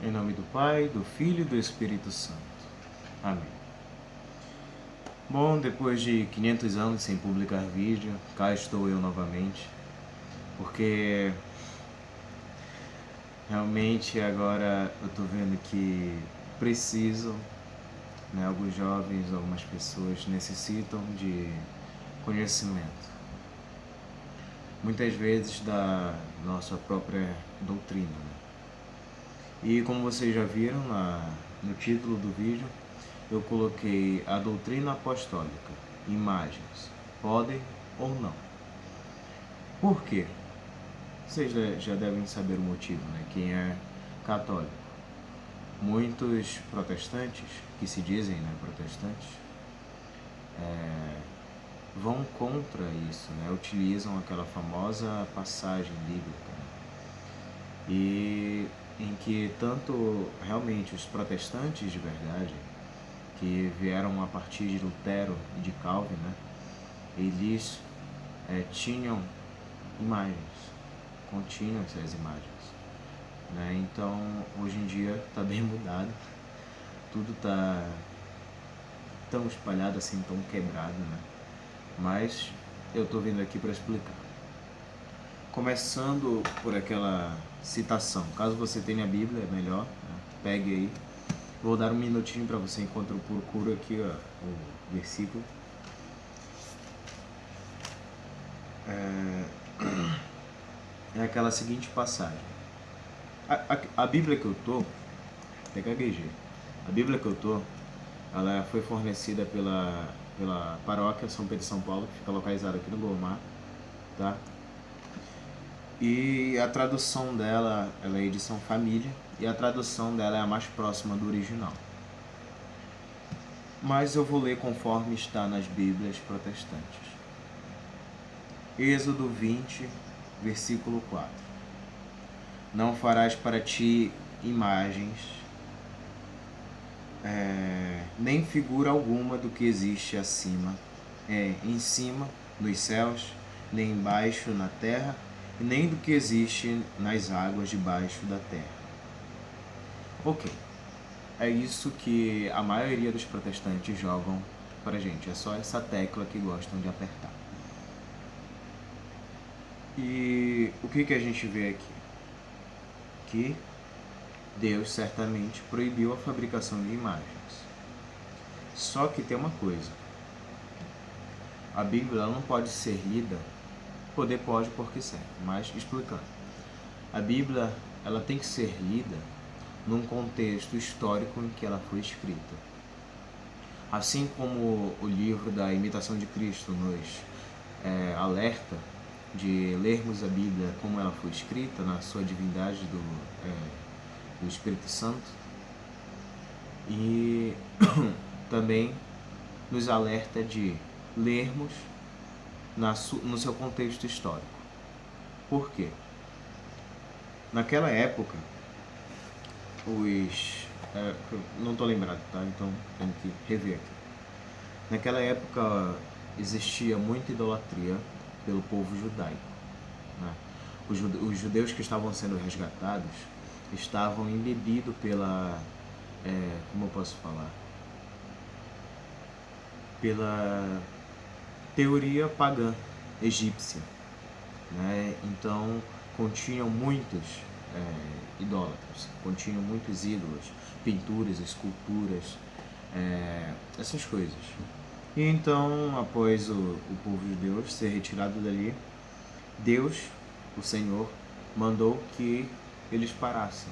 Em nome do Pai, do Filho e do Espírito Santo. Amém. Bom, depois de 500 anos sem publicar vídeo, cá estou eu novamente, porque realmente agora eu tô vendo que preciso, alguns jovens, algumas pessoas necessitam de conhecimento. Muitas vezes da nossa própria doutrina. E como vocês já viram no título do vídeo, eu coloquei a doutrina apostólica, imagens, podem ou não. Por quê? Vocês já devem saber o motivo, Quem é católico. Muitos protestantes, que se dizem protestantes, vão contra isso, utilizam aquela famosa passagem bíblica, e em que tanto realmente os protestantes de verdade, que vieram a partir de Lutero e de Calvin, eles tinham imagens, continham essas imagens. Então, hoje em dia está bem mudado, tudo está tão espalhado assim, tão quebrado, mas eu estou vindo aqui para explicar. Começando por aquela citação, caso você tenha a Bíblia, é melhor, pegue aí. Vou dar um minutinho para você enquanto eu procuro aqui o versículo. É aquela seguinte passagem. A Bíblia que eu tô, até gaguejei. A Bíblia que eu tô, ela foi fornecida pela paróquia São Pedro de São Paulo, que fica localizada aqui no Gomar, tá? E a tradução dela, ela é edição família, e a tradução dela é a mais próxima do original. Mas eu vou ler conforme está nas Bíblias protestantes. Êxodo 20, versículo 4. Não farás para ti imagens, nem figura alguma do que existe acima, em cima, nos céus, nem embaixo na terra, e nem do que existe nas águas debaixo da terra. Ok, é isso que a maioria dos protestantes jogam pra gente, é só essa tecla que gostam de apertar. E o que a gente vê aqui? Que Deus certamente proibiu a fabricação de imagens. Só que tem uma coisa, a Bíblia ela não pode ser lida, pode porque serve, mas explicando. A Bíblia ela tem que ser lida num contexto histórico em que ela foi escrita. Assim como o livro da Imitação de Cristo nos alerta de lermos a Bíblia como ela foi escrita, na sua divindade do Espírito Santo, e também nos alerta de lermos no seu contexto histórico. Por quê? Naquela época, não estou lembrado, tá? Então tenho que rever aqui. Naquela época existia muita idolatria pelo povo judaico. Os judeus que estavam sendo resgatados estavam embebidos pela, como eu posso falar? Pela teoria pagã egípcia. Então continham muitos idólatras, continham muitos ídolos, pinturas, esculturas, essas coisas. E então, após o povo judeu ser retirado dali, Deus, o Senhor, mandou que eles parassem.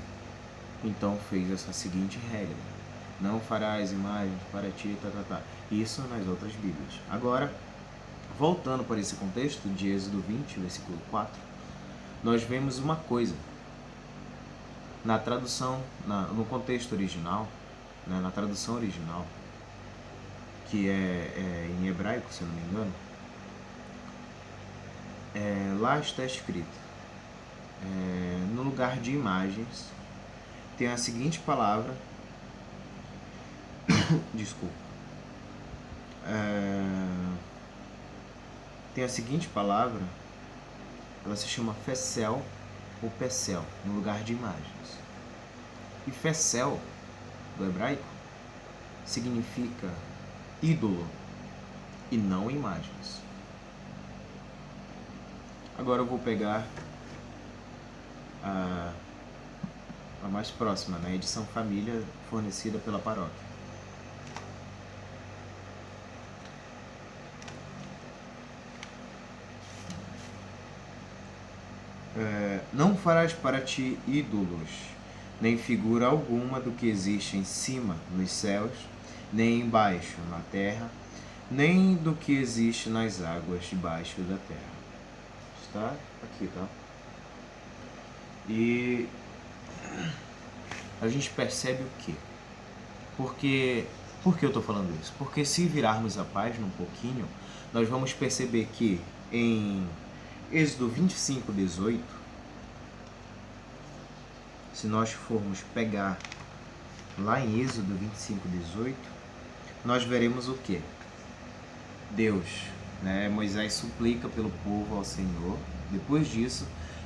Então fez essa seguinte regra: não farás imagens para ti, Isso nas outras Bíblias. Agora, voltando para esse contexto de Êxodo 20, versículo 4, nós vemos uma coisa. Na tradução, no contexto original, na tradução original, que é em hebraico, se eu não me engano, lá está escrito, no lugar de imagens, tem a seguinte palavra, desculpa, tem a seguinte palavra, ela se chama Fecel ou Pecel, no lugar de imagens. E Fecel, do hebraico, significa ídolo e não imagens. Agora eu vou pegar a mais próxima, né? Edição família fornecida pela paróquia. Não farás para ti ídolos, nem figura alguma do que existe em cima nos céus, nem embaixo na terra, nem do que existe nas águas debaixo da terra. Está aqui, tá? E a gente percebe o quê? Por que eu estou falando isso? Porque se virarmos a página um pouquinho, nós vamos perceber que em Êxodo 25:18, se nós formos pegar lá em Êxodo 25:18, nós veremos o quê? Deus, né? Moisés suplica pelo povo ao Senhor. Depois disso,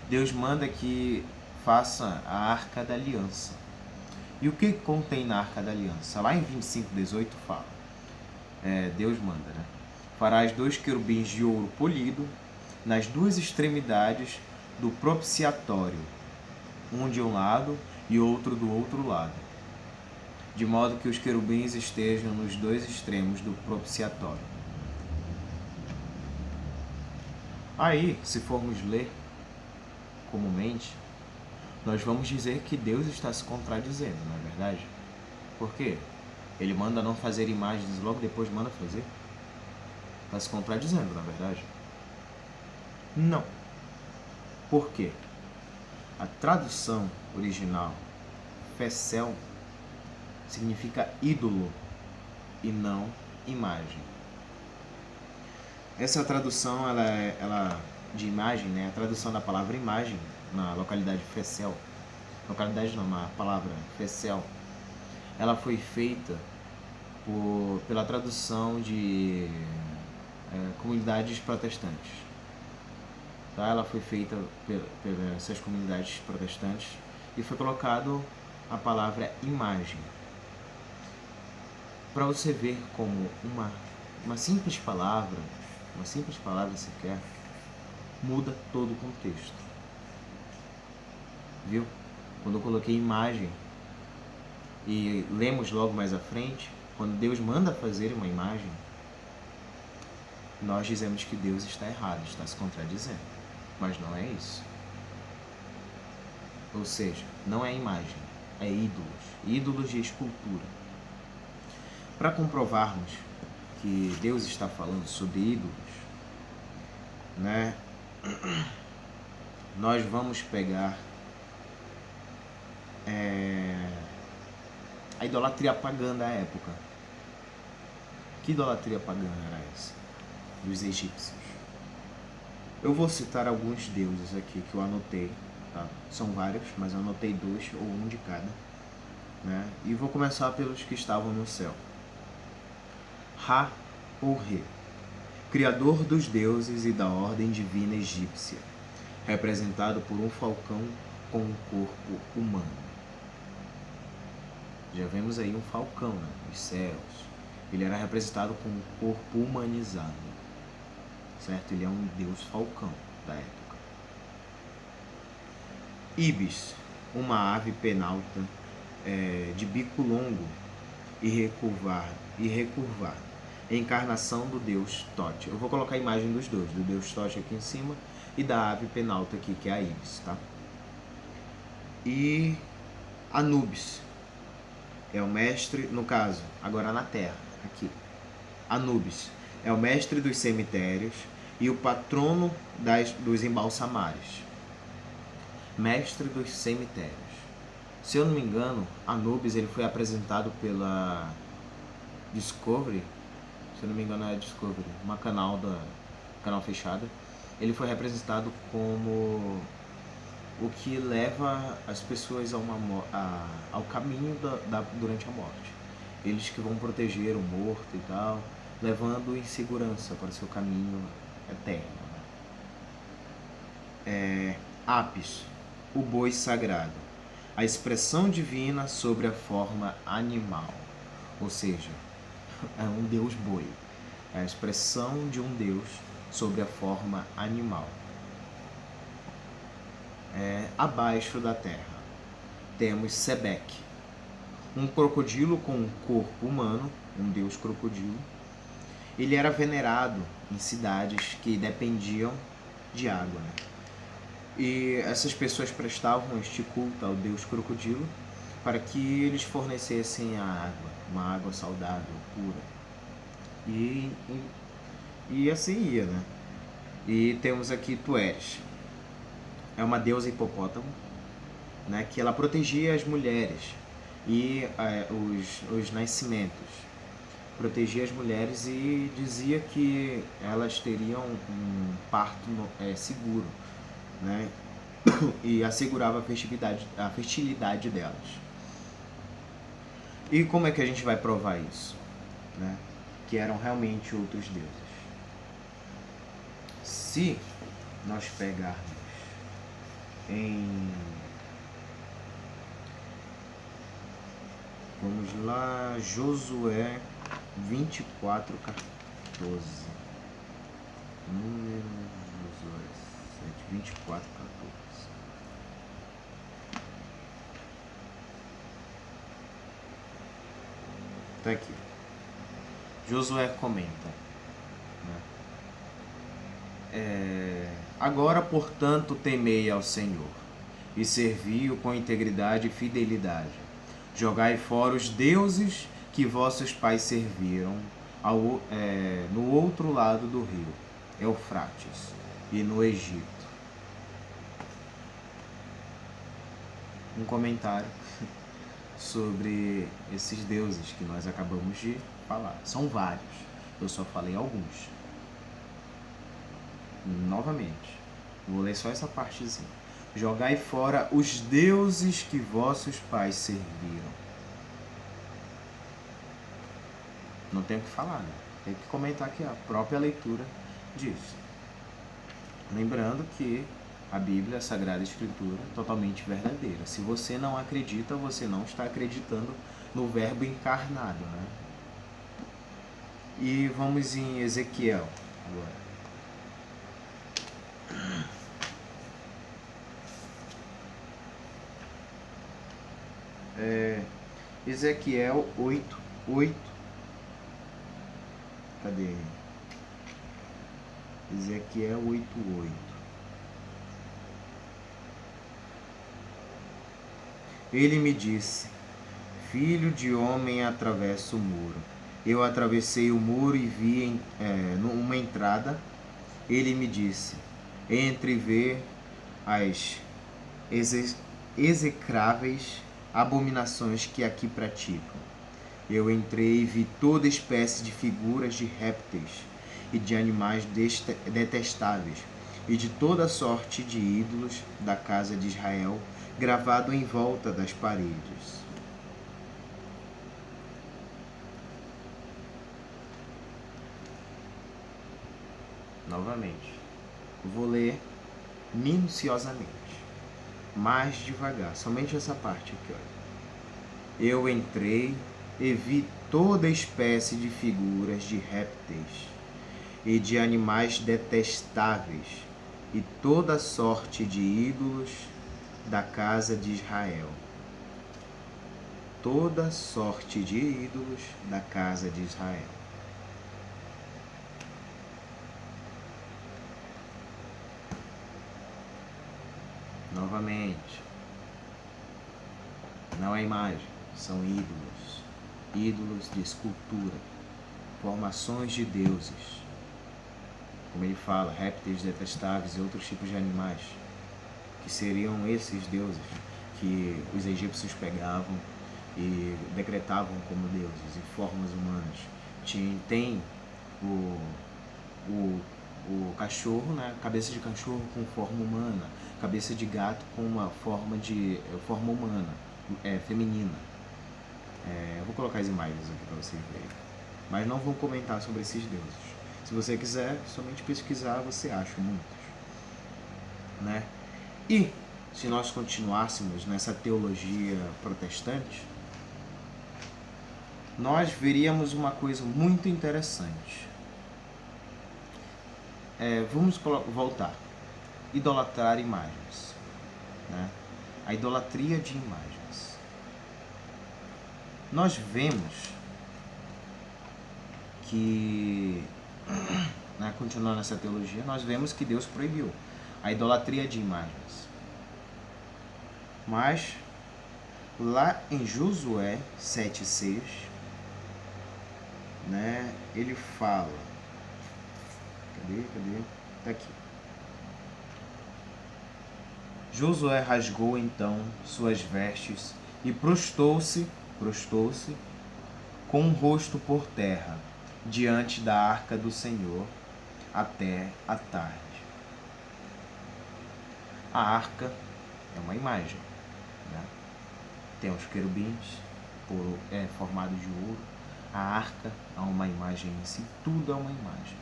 Deus manda que faça a Arca da Aliança. E o que contém na Arca da Aliança? Lá em 25:18 fala, Deus manda, né? Farás 2 querubins de ouro polido nas 2 extremidades do propiciatório, um de um lado e outro do outro lado, de modo que os querubins estejam nos 2 extremos do propiciatório. Aí, se formos ler comumente, nós vamos dizer que Deus está se contradizendo, não é verdade? Por quê? Ele manda não fazer imagens, logo depois manda fazer? Está se contradizendo, na verdade? Não. Por quê? A tradução original, Fecel, significa ídolo e não imagem. Essa tradução, ela de imagem, né? A tradução da palavra imagem na localidade Fecel, localidade não, na palavra Fecel, ela foi feita pela tradução de comunidades protestantes. Tá? Ela foi feita pelas comunidades protestantes e foi colocado a palavra imagem. Para você ver como uma simples palavra sequer, muda todo o contexto. Viu? Quando eu coloquei imagem, e lemos logo mais à frente, quando Deus manda fazer uma imagem, nós dizemos que Deus está errado, está se contradizendo. Mas não é isso. Ou seja, não é imagem, é ídolos de escultura. Para comprovarmos que Deus está falando sobre ídolos, né, nós vamos pegar a idolatria pagã da época. Que idolatria pagã era essa? Dos egípcios. Eu vou citar alguns deuses aqui que eu anotei, tá? São vários, mas eu anotei 2 ou 1 de cada, né? E vou começar pelos que estavam no céu. Ra ou Re, criador dos deuses e da ordem divina egípcia, representado por um falcão com um corpo humano. Já vemos aí um falcão, né, nos céus. Ele era representado com um corpo humanizado, certo? Ele é um deus falcão da época. Ibis, uma ave penalta de bico longo e recurvado, encarnação do deus Tote. Eu vou colocar a imagem dos dois, do deus Tote aqui em cima e da ave penalta aqui, que é a Ibis, tá? E Anubis é o mestre, no caso, agora na Terra, aqui. Anubis é o mestre dos cemitérios e o patrono dos embalsamares. Mestre dos cemitérios. Se eu não me engano, Anubis ele foi apresentado pela Discovery, se eu não me engano é Discovery, uma canal fechada. Ele foi representado como o que leva as pessoas ao caminho durante a morte. Eles que vão proteger o morto e tal, levando em segurança para o seu caminho eterno. Apis, o boi sagrado, a expressão divina sobre a forma animal. Ou seja, é um Deus boi. É a expressão de um Deus sobre a forma animal. Abaixo da terra temos Sebek, um crocodilo com um corpo humano, um deus crocodilo. Ele era venerado em cidades que dependiam de água, né? E essas pessoas prestavam este culto ao deus crocodilo para que eles fornecessem a água, uma água saudável, pura. E assim ia, né? E temos aqui Tueres. É uma deusa hipopótamo, né, que ela protegia as mulheres e os nascimentos. Protegia as mulheres e dizia que elas teriam um parto seguro, né, e assegurava a fertilidade delas. E como é que a gente vai provar isso? Né? Que eram realmente outros deuses. Se nós pegarmos vamos lá, Josué 24:14. Número Josué 24:14. Tá aqui. Josué comenta, né? Agora, portanto, temei ao Senhor e servi-o com integridade e fidelidade. Jogai fora os deuses que vossos pais serviram no outro lado do rio, Eufrates, e no Egito. Um comentário sobre esses deuses que nós acabamos de falar. São vários, eu só falei alguns. Novamente, vou ler só essa partezinha. Jogai fora os deuses que vossos pais serviram. Não tem o que falar, né? Tem que comentar aqui a própria leitura disso. Lembrando que a Bíblia, a Sagrada Escritura, é totalmente verdadeira. Se você não acredita, você não está acreditando no Verbo encarnado, né? E vamos em Ezequiel agora. Ezequiel 8:8. Cadê? Ezequiel 8:8. Ele me disse: filho de homem, atravessa o muro. Eu atravessei o muro e vi uma entrada. Ele me disse: entre e vê as execráveis abominações que aqui praticam. Eu entrei e vi toda espécie de figuras de répteis e de animais detestáveis, e de toda sorte de ídolos da casa de Israel, gravado em volta das paredes. Novamente, vou ler minuciosamente, mais devagar, somente essa parte aqui, olha. Eu entrei e vi toda espécie de figuras de répteis e de animais detestáveis e toda sorte de ídolos da casa de Israel. Toda sorte de ídolos da casa de Israel. Novamente, não é imagem, são ídolos, ídolos de escultura, formações de deuses, como ele fala, répteis detestáveis e outros tipos de animais, que seriam esses deuses que os egípcios pegavam e decretavam como deuses e formas humanas. Tem o cachorro, né? Cabeça de cachorro com forma humana, cabeça de gato com uma forma humana, feminina. Eu vou colocar as imagens aqui para vocês verem, mas não vou comentar sobre esses deuses. Se você quiser somente pesquisar, você acha muitos, né? E se nós continuássemos nessa teologia protestante, nós veríamos uma coisa muito interessante. Vamos voltar. Idolatrar imagens. Né? A idolatria de imagens. Nós vemos que, né, continuando essa teologia, nós vemos que Deus proibiu a idolatria de imagens. Mas, lá em Josué 7,6, né, ele fala... Cadê? Tá aqui. Josué rasgou então suas vestes e prostou-se com o rosto por terra diante da arca do Senhor até a tarde. A arca é uma imagem, né? Tem os querubins formados de ouro. A arca é uma imagem em si, tudo é uma imagem.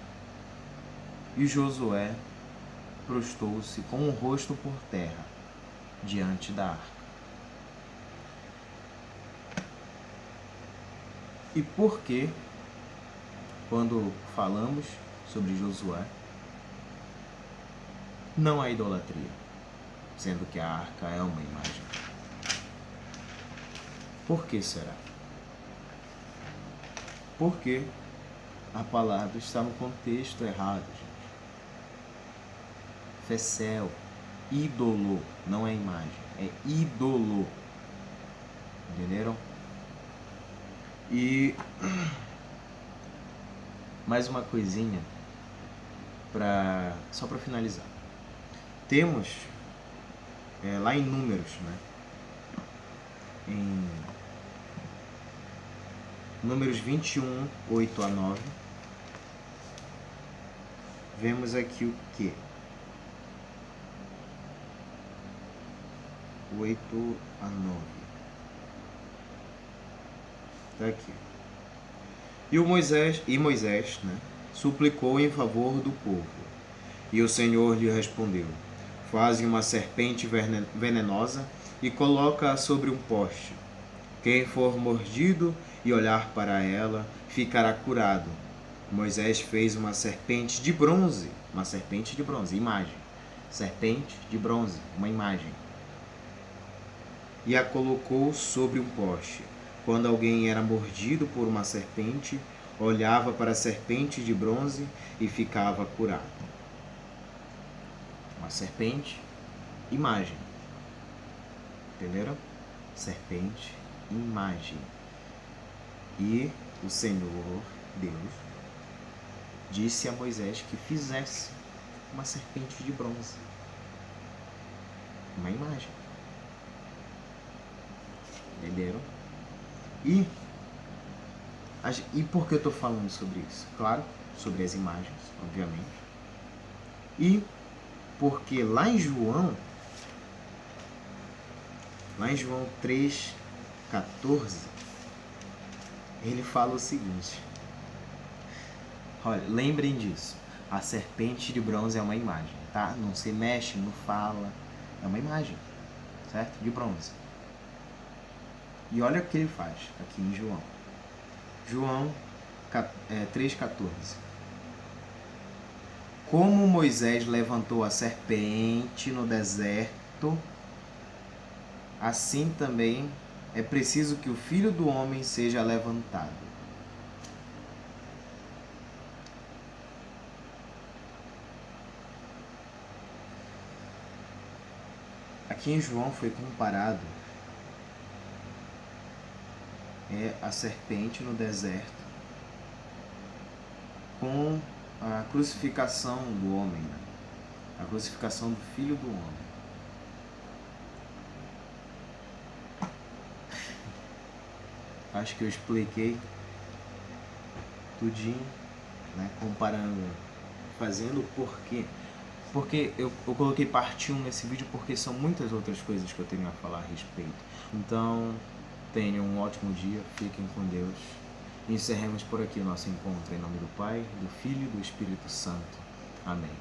E Josué prostou-se com o rosto por terra diante da arca. E por que, quando falamos sobre Josué, não há idolatria, sendo que a arca é uma imagem? Por que será? Porque a palavra está no contexto errado, gente. Fecel, ídolo, não é imagem, é ídolo. Entenderam? E mais uma coisinha só para finalizar. Temos lá em Números, né? Em Números 21, 8 a 9, vemos aqui o que? 8 a 9. Tá aqui. E Moisés, né, suplicou em favor do povo. E o Senhor lhe respondeu: faze uma serpente venenosa e coloca-a sobre um poste. Quem for mordido e olhar para ela ficará curado. Moisés fez uma serpente de bronze, imagem. Serpente de bronze, uma imagem. E a colocou sobre um poste. Quando alguém era mordido por uma serpente, olhava para a serpente de bronze e ficava curado. Uma serpente, imagem. Entenderam? Serpente, imagem. E o Senhor, Deus, disse a Moisés que fizesse uma serpente de bronze. Uma imagem. Entenderam? E por que eu estou falando sobre isso? Claro, sobre as imagens, obviamente. E porque lá em João 3,14, ele fala o seguinte. Olha, lembrem disso. A serpente de bronze é uma imagem, tá? Não se mexe, não fala. É uma imagem, certo? De bronze. E olha o que ele faz aqui em João. João 3,14. Como Moisés levantou a serpente no deserto, assim também é preciso que o Filho do Homem seja levantado. Aqui em João foi comparado a serpente no deserto com a crucificação do homem, né? A crucificação do Filho do Homem. Acho que eu expliquei tudinho, né? Comparando, fazendo o porquê. Porque eu coloquei parte 1 nesse vídeo porque são muitas outras coisas que eu tenho a falar a respeito. Então, tenham um ótimo dia, fiquem com Deus. E encerremos por aqui o nosso encontro em nome do Pai, do Filho e do Espírito Santo. Amém.